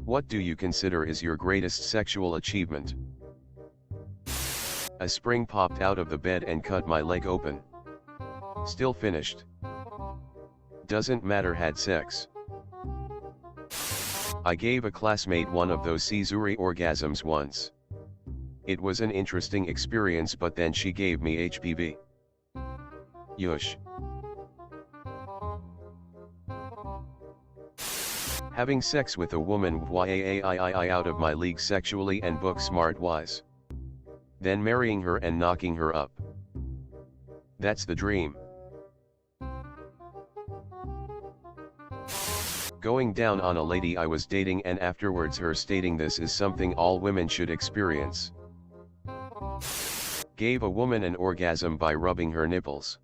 What do you consider is your greatest sexual achievement? A spring popped out of the bed and cut my leg open. Still finished. Doesn't matter, had sex. I gave a classmate one of those Caesuri orgasms once. It was an interesting experience, but then she gave me HPV. Yush. Having sex with a woman wyaii out of my league sexually and book smart wise. Then marrying her and knocking her up. That's the dream. Going down on a lady I was dating and afterwards her stating this is something all women should experience. Gave a woman an orgasm by rubbing her nipples.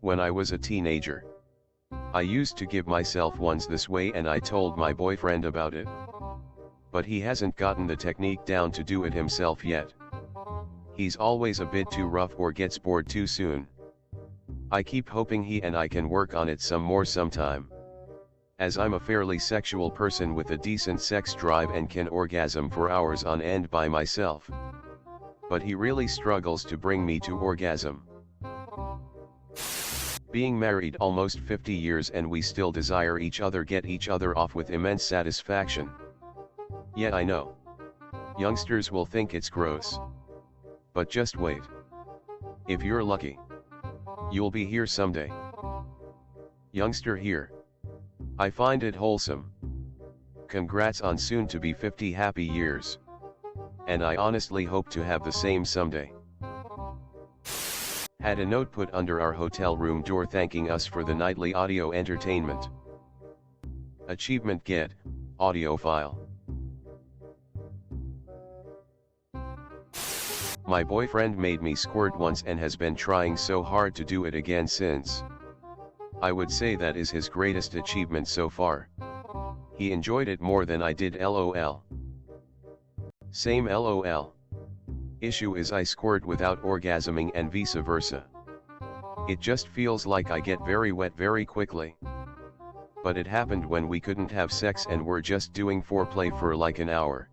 When I was a teenager, I used to give myself ones this way and I told my boyfriend about it. But he hasn't gotten the technique down to do it himself yet. He's always a bit too rough or gets bored too soon. I keep hoping he and I can work on it some more sometime. As I'm a fairly sexual person with a decent sex drive and can orgasm for hours on end by myself. But he really struggles to bring me to orgasm. Being married almost 50 years and we still desire each other, get each other off with immense satisfaction. Yet I know. Youngsters will think it's gross. But just wait. If you're lucky, you'll be here someday. Youngster here. I find it wholesome. Congrats on soon to be 50 happy years. And I honestly hope to have the same someday. Had a note put under our hotel room door thanking us for the nightly audio entertainment. Achievement get, audio file. My boyfriend made me squirt once and has been trying so hard to do it again since. I would say that is his greatest achievement so far. He enjoyed it more than I did, lol. Same lol. Issue is I squirt without orgasming and vice versa. It just feels like I get very wet very quickly. But it happened when we couldn't have sex and were just doing foreplay for like an hour.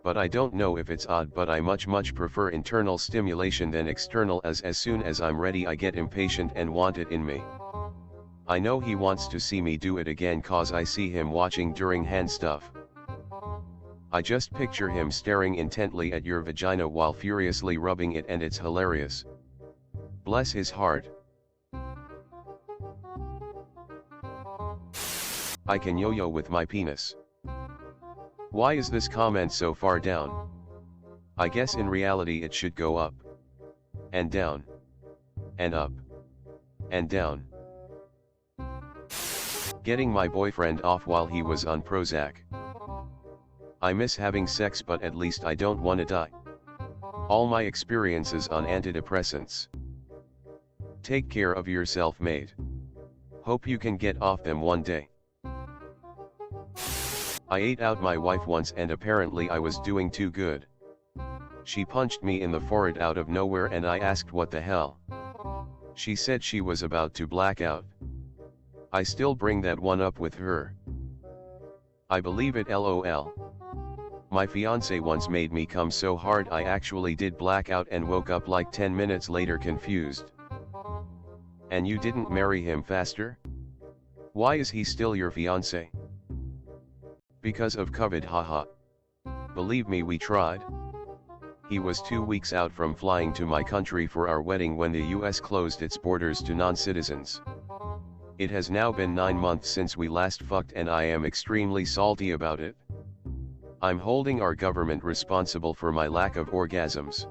But I don't know if it's odd, but I much prefer internal stimulation than external, as soon as I'm ready I get impatient and want it in me. I know he wants to see me do it again cause I see him watching during hand stuff. I just picture him staring intently at your vagina while furiously rubbing it, and it's hilarious. Bless his heart. I can yo-yo with my penis. Why is this comment so far down? I guess in reality it should go up. And down. And up. And down. Getting my boyfriend off while he was on Prozac. I miss having sex, but at least I don't wanna die. All my experiences on antidepressants. Take care of yourself, mate. Hope you can get off them one day. I ate out my wife once and apparently I was doing too good. She punched me in the forehead out of nowhere and I asked what the hell. She said she was about to black out. I still bring that one up with her. I believe it, lol. My fiance once made me come so hard I actually did black out and woke up like 10 minutes later confused. And you didn't marry him faster? Why is he still your fiance? Because of COVID, haha. Believe me, we tried. He was 2 weeks out from flying to my country for our wedding when the US closed its borders to non-citizens. It has now been 9 months since we last fucked and I am extremely salty about it. I'm holding our government responsible for my lack of orgasms.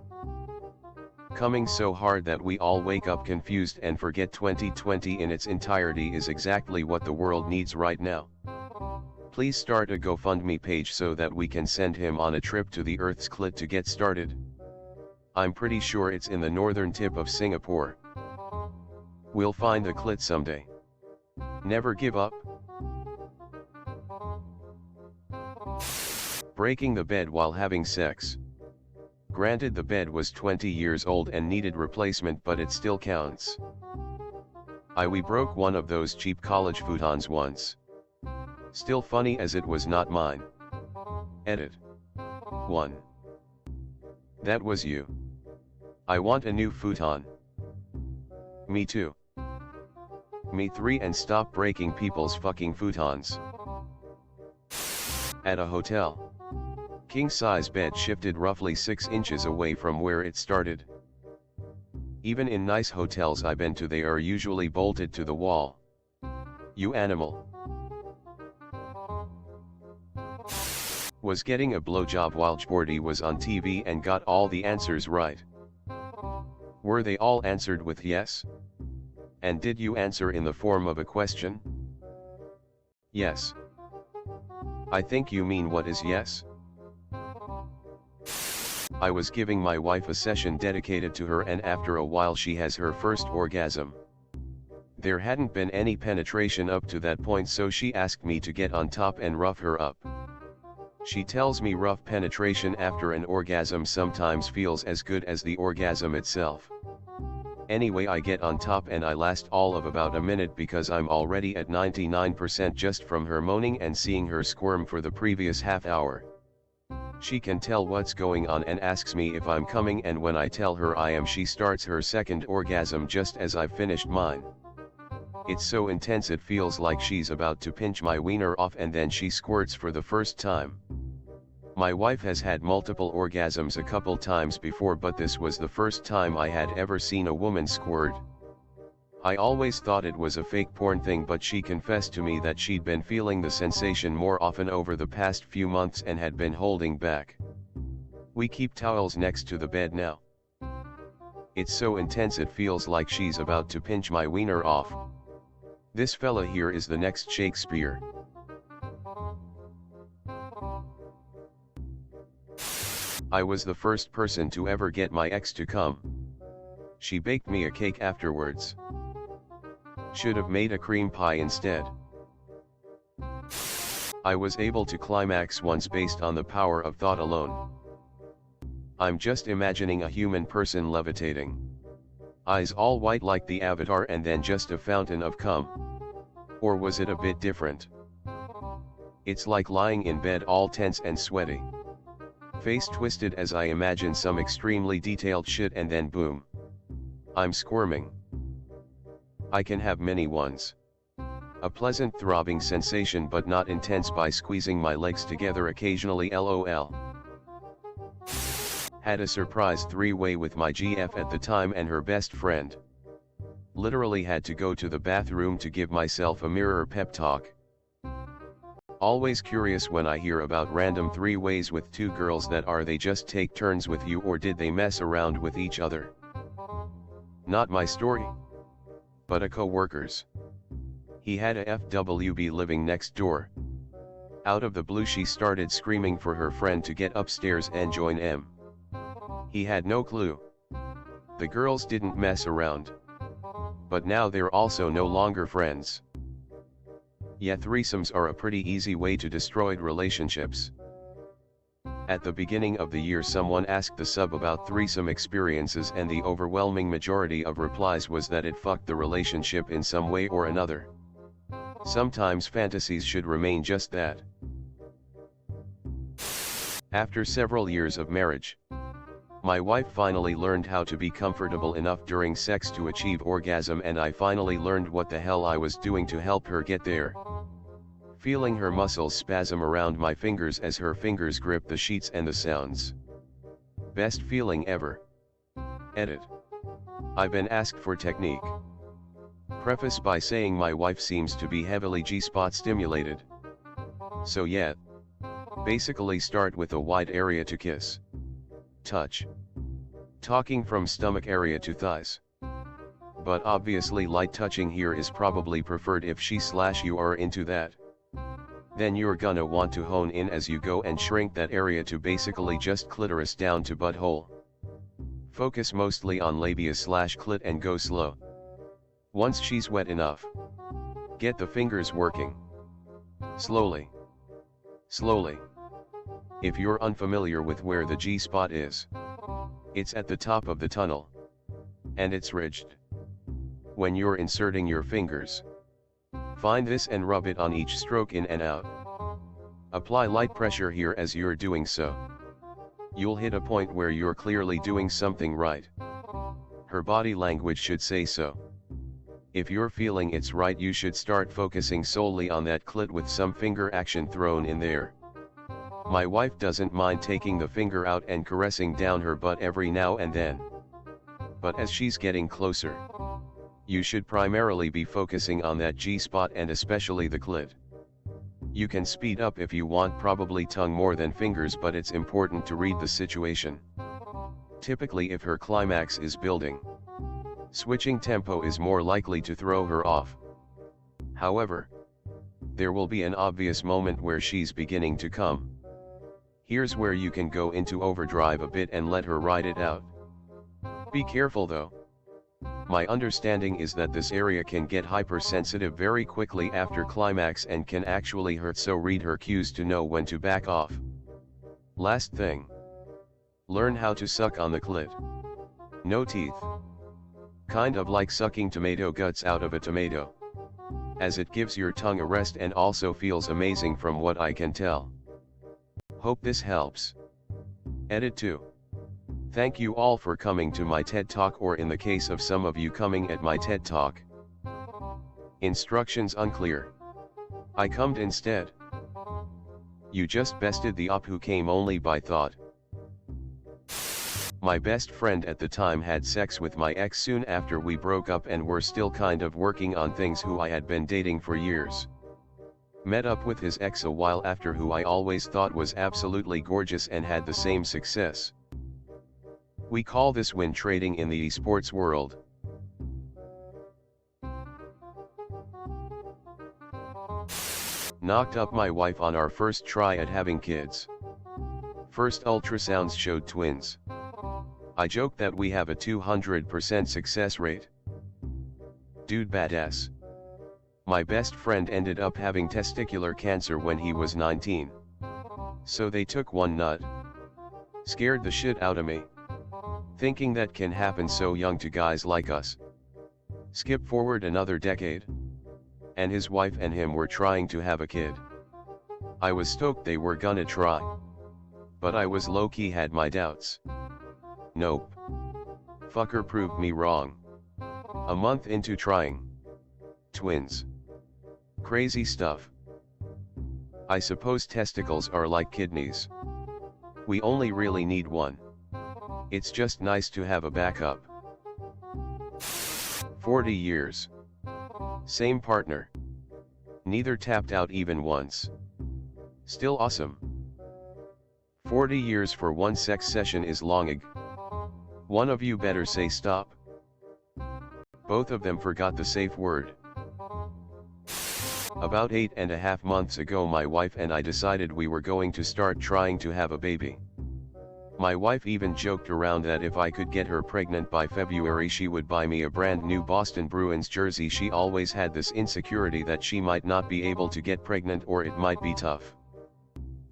Coming so hard that we all wake up confused and forget 2020 in its entirety is exactly what the world needs right now. Please start a GoFundMe page so that we can send him on a trip to the Earth's clit to get started. I'm pretty sure it's in the northern tip of Singapore. We'll find the clit someday. Never give up. Breaking the bed while having sex. Granted, the bed was 20 years old and needed replacement, but it still counts. We broke one of those cheap college futons once. Still funny as it was not mine. Edit. 1. That was you. I want a new futon. Me too. Me 3 and stop breaking people's fucking futons. At a hotel. King-size bed shifted roughly 6 inches away from where it started. Even in nice hotels I've been to, they are usually bolted to the wall. You animal. Was getting a blowjob while Jordy was on TV and got all the answers right. Were they all answered with yes? And did you answer in the form of a question? Yes. I think you mean what is yes? I was giving my wife a session dedicated to her, and after a while she has her first orgasm. There hadn't been any penetration up to that point, so she asked me to get on top and rough her up. She tells me rough penetration after an orgasm sometimes feels as good as the orgasm itself. Anyway, I get on top and I last all of about a minute because I'm already at 99% just from her moaning and seeing her squirm for the previous half hour. She can tell what's going on and asks me if I'm coming, and when I tell her I am, she starts her second orgasm just as I've finished mine. It's so intense it feels like she's about to pinch my wiener off, and then she squirts for the first time. My wife has had multiple orgasms a couple times before, but this was the first time I had ever seen a woman squirt. I always thought it was a fake porn thing, but she confessed to me that she'd been feeling the sensation more often over the past few months and had been holding back. We keep towels next to the bed now. It's so intense it feels like she's about to pinch my wiener off. This fella here is the next Shakespeare. I was the first person to ever get my ex to come. She baked me a cake afterwards. Should have made a cream pie instead. I was able to climax once based on the power of thought alone. I'm just imagining a human person levitating. Eyes all white like the Avatar, and then just a fountain of cum. Or was it a bit different? It's like lying in bed all tense and sweaty. Face twisted as I imagine some extremely detailed shit, and then boom. I'm squirming. I can have many ones. A pleasant throbbing sensation, but not intense, by squeezing my legs together occasionally, lol. Had a surprise 3-way with my GF at the time and her best friend. Literally had to go to the bathroom to give myself a mirror pep talk. Always curious when I hear about random 3-ways with 2 girls, that are they just take turns with you, or did they mess around with each other? Not my story. But a co-worker's. He had a FWB living next door. Out of the blue she started screaming for her friend to get upstairs and join him. He had no clue. The girls didn't mess around. But now they're also no longer friends. Yeah, threesomes are a pretty easy way to destroy relationships. At the beginning of the year someone asked the sub about threesome experiences, and the overwhelming majority of replies was that it fucked the relationship in some way or another. Sometimes fantasies should remain just that. After several years of marriage, my wife finally learned how to be comfortable enough during sex to achieve orgasm, and I finally learned what the hell I was doing to help her get there. Feeling her muscles spasm around my fingers as her fingers grip the sheets, and the sounds. Best feeling ever. Edit. I've been asked for technique. Preface by saying my wife seems to be heavily G-spot stimulated. So yeah. Basically start with a wide area to kiss. Touch. Talking from stomach area to thighs. But obviously light touching here is probably preferred if she/you are into that. Then you're gonna want to hone in as you go and shrink that area to basically just clitoris down to butthole. Focus mostly on labia/clit and go slow. Once she's wet enough, get the fingers working. Slowly. Slowly. If you're unfamiliar with where the G-spot is, it's at the top of the tunnel. And it's ridged. When you're inserting your fingers, Find this and rub it on each stroke in and out. Apply light pressure here as you're doing so. You'll hit a point where you're clearly doing something right. Her body language should say so. If you're feeling it's right, you should start focusing solely on that clit with some finger action thrown in there. My wife doesn't mind taking the finger out and caressing down her butt every now and then. But as she's getting closer, you should primarily be focusing on that G-spot and especially the clit. You can speed up if you want, probably tongue more than fingers, but it's important to read the situation. Typically, if her climax is building, switching tempo is more likely to throw her off. However, there will be an obvious moment where she's beginning to come. Here's where you can go into overdrive a bit and let her ride it out. Be careful though. My understanding is that this area can get hypersensitive very quickly after climax and can actually hurt, so read her cues to know when to back off. Last thing. Learn how to suck on the clit. No teeth. Kind of like sucking tomato guts out of a tomato. As it gives your tongue a rest and also feels amazing from what I can tell. Hope this helps. Edit 2. Thank you all for coming to my TED Talk, or in the case of some of you coming at my TED Talk. Instructions unclear. I cummed instead. You just bested the op who came only by thought. My best friend at the time had sex with my ex soon after we broke up and were still kind of working on things, who I had been dating for years. Met up with his ex a while after, who I always thought was absolutely gorgeous and had the same success. We call this win trading in the esports world. Knocked up my wife on our first try at having kids. First ultrasounds showed twins. I joked that we have a 200% success rate. Dude badass. My best friend ended up having testicular cancer when he was 19. So they took one nut. Scared the shit out of me. Thinking that can happen so young to guys like us. Skip forward another decade. And his wife and him were trying to have a kid. I was stoked they were gonna try. But I was low-key had my doubts. Nope. Fucker proved me wrong. A month into trying. Twins. Crazy stuff. I suppose testicles are like kidneys. We only really need one. It's just nice to have a backup. 40 years. Same partner. Neither tapped out even once. Still awesome. 40 years for one sex session is long. One of you better say stop. Both of them forgot the safe word. About 8.5 months ago, my wife and I decided we were going to start trying to have a baby. My wife even joked around that if I could get her pregnant by February, she would buy me a brand new Boston Bruins jersey. She always had this insecurity that she might not be able to get pregnant or it might be tough.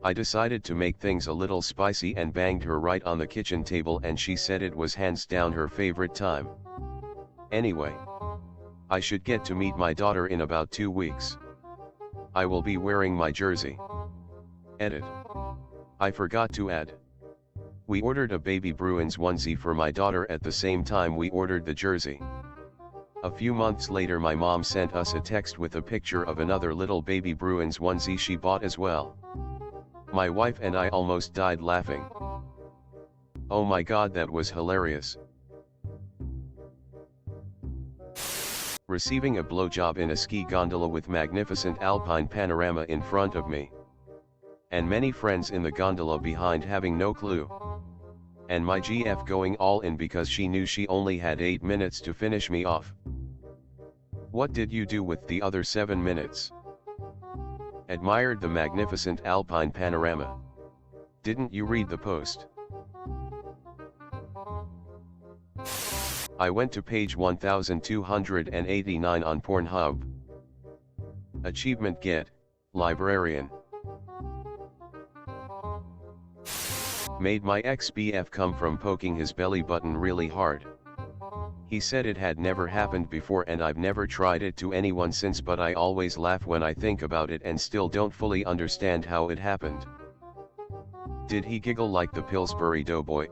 I decided to make things a little spicy and banged her right on the kitchen table, and she said it was hands down her favorite time. Anyway, I should get to meet my daughter in about 2 weeks. I will be wearing my jersey. Edit. I forgot to add. We ordered a baby Bruins onesie for my daughter at the same time we ordered the jersey. A few months later, my mom sent us a text with a picture of another little baby Bruins onesie she bought as well. My wife and I almost died laughing. Oh my god, that was hilarious. Receiving a blowjob in a ski gondola with magnificent alpine panorama in front of me. And many friends in the gondola behind having no clue. And my GF going all in because she knew she only had 8 minutes to finish me off. What did you do with the other 7 minutes? Admired the magnificent alpine panorama. Didn't you read the post? I went to page 1289 on Pornhub. Achievement get, librarian. Made my ex-BF come from poking his belly button really hard. He said it had never happened before and I've never tried it to anyone since, but I always laugh when I think about it and still don't fully understand how it happened. Did he giggle like the Pillsbury Doughboy?